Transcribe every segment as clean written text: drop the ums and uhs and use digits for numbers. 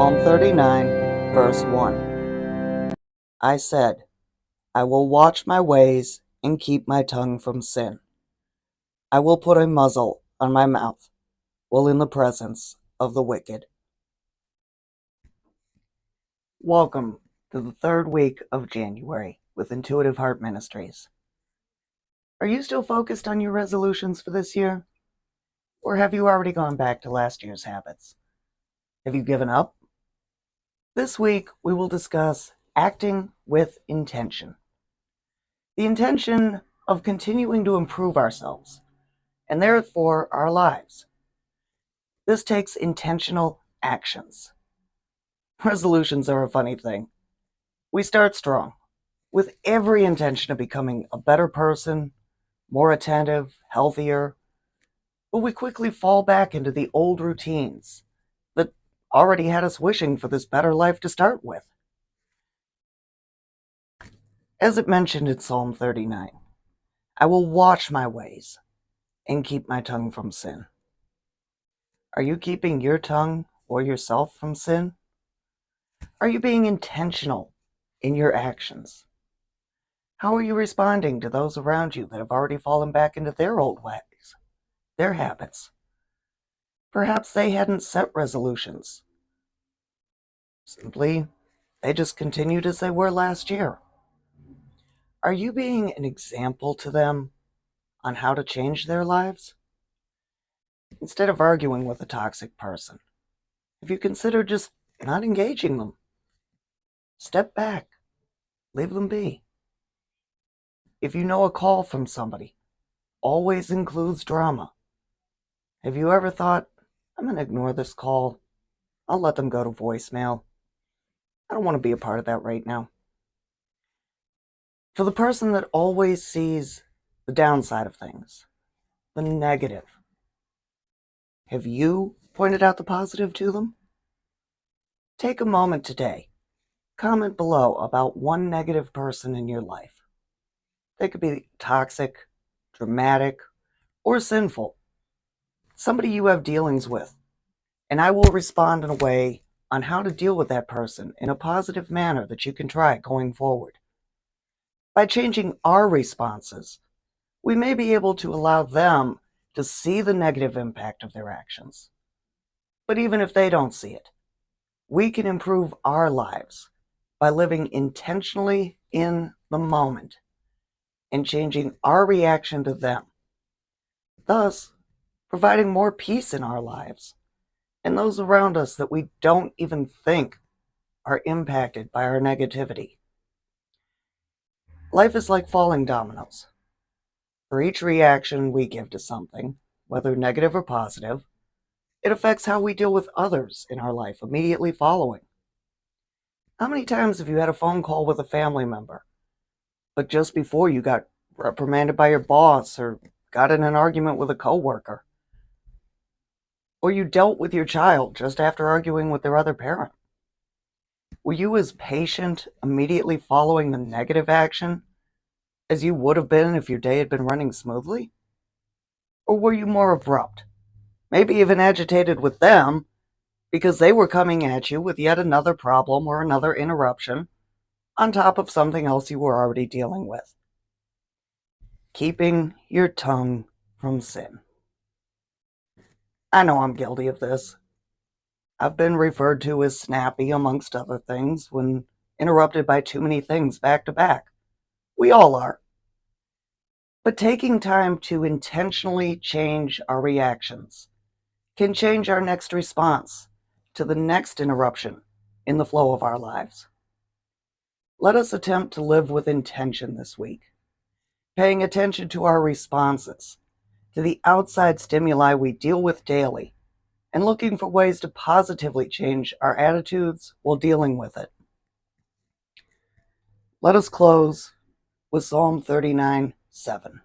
Psalm 39, verse 1. I said, I will watch my ways and keep my tongue from sin. I will put a muzzle on my mouth while in the presence of the wicked. Welcome to the third week of January with Intuitive Heart Ministries. Are you still focused on your resolutions for this year? Or have you already gone back to last year's habits? Have you given up? This week we will discuss acting with intention. The intention of continuing to improve ourselves, and therefore our lives. This takes intentional actions. Resolutions are a funny thing. We start strong, with every intention of becoming a better person, more attentive, healthier, but we quickly fall back into the old routines that already had us wishing for this better life to start with. As it mentioned in Psalm 39, I will watch my ways and keep my tongue from sin. Are you keeping your tongue or yourself from sin? Are you being intentional in your actions? How are you responding to those around you that have already fallen back into their old ways, their habits? Perhaps they hadn't set resolutions. Simply, they just continued as they were last year. Are you being an example to them on how to change their lives? Instead of arguing with a toxic person, have you considered just not engaging them? Step back. Leave them be. If you know a call from somebody always includes drama, have you ever thought, I'm going to ignore this call. I'll let them go to voicemail. I don't want to be a part of that right now. For the person that always sees the downside of things, the negative, have you pointed out the positive to them? Take a moment today. Comment below about one negative person in your life. They could be toxic, dramatic, or sinful. Somebody you have dealings with. And I will respond in a way on how to deal with that person in a positive manner that you can try going forward. By changing our responses, we may be able to allow them to see the negative impact of their actions. But even if they don't see it, we can improve our lives by living intentionally in the moment and changing our reaction to them, thus providing more peace in our lives and those around us that we don't even think are impacted by our negativity. Life is like falling dominoes. For each reaction we give to something, whether negative or positive, it affects how we deal with others in our life immediately following. How many times have you had a phone call with a family member, but just before you got reprimanded by your boss or got in an argument with a coworker? Or you dealt with your child just after arguing with their other parent? Were you as patient immediately following the negative action as you would have been if your day had been running smoothly? Or were you more abrupt, maybe even agitated with them because they were coming at you with yet another problem or another interruption on top of something else you were already dealing with? Keeping your tongue from sin. I know I'm guilty of this. I've been referred to as snappy, amongst other things, when interrupted by too many things back to back. We all are. But taking time to intentionally change our reactions can change our next response to the next interruption in the flow of our lives. Let us attempt to live with intention this week, paying attention to our responses, to the outside stimuli we deal with daily, and looking for ways to positively change our attitudes while dealing with it. Let us close with Psalm 39:7.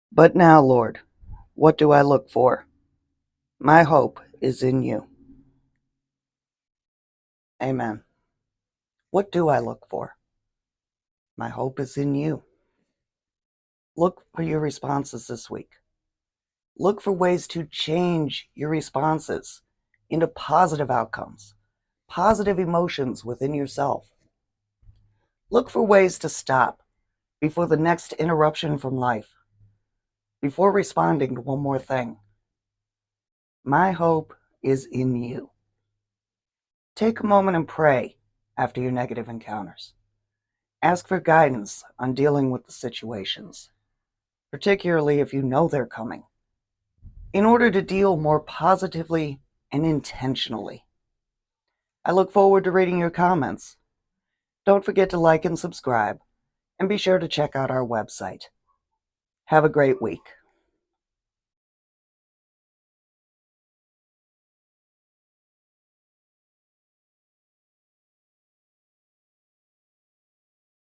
But now, Lord, what do I look for? My hope is in you. Amen. What do I look for? My hope is in you. Look for your responses this week. Look for ways to change your responses into positive outcomes, positive emotions within yourself. Look for ways to stop before the next interruption from life, before responding to one more thing. My hope is in you. Take a moment and pray after your negative encounters. Ask for guidance on dealing with the situations, particularly if you know they're coming, in order to deal more positively and intentionally. I look forward to reading your comments. Don't forget to like and subscribe, and be sure to check out our website. Have a great week.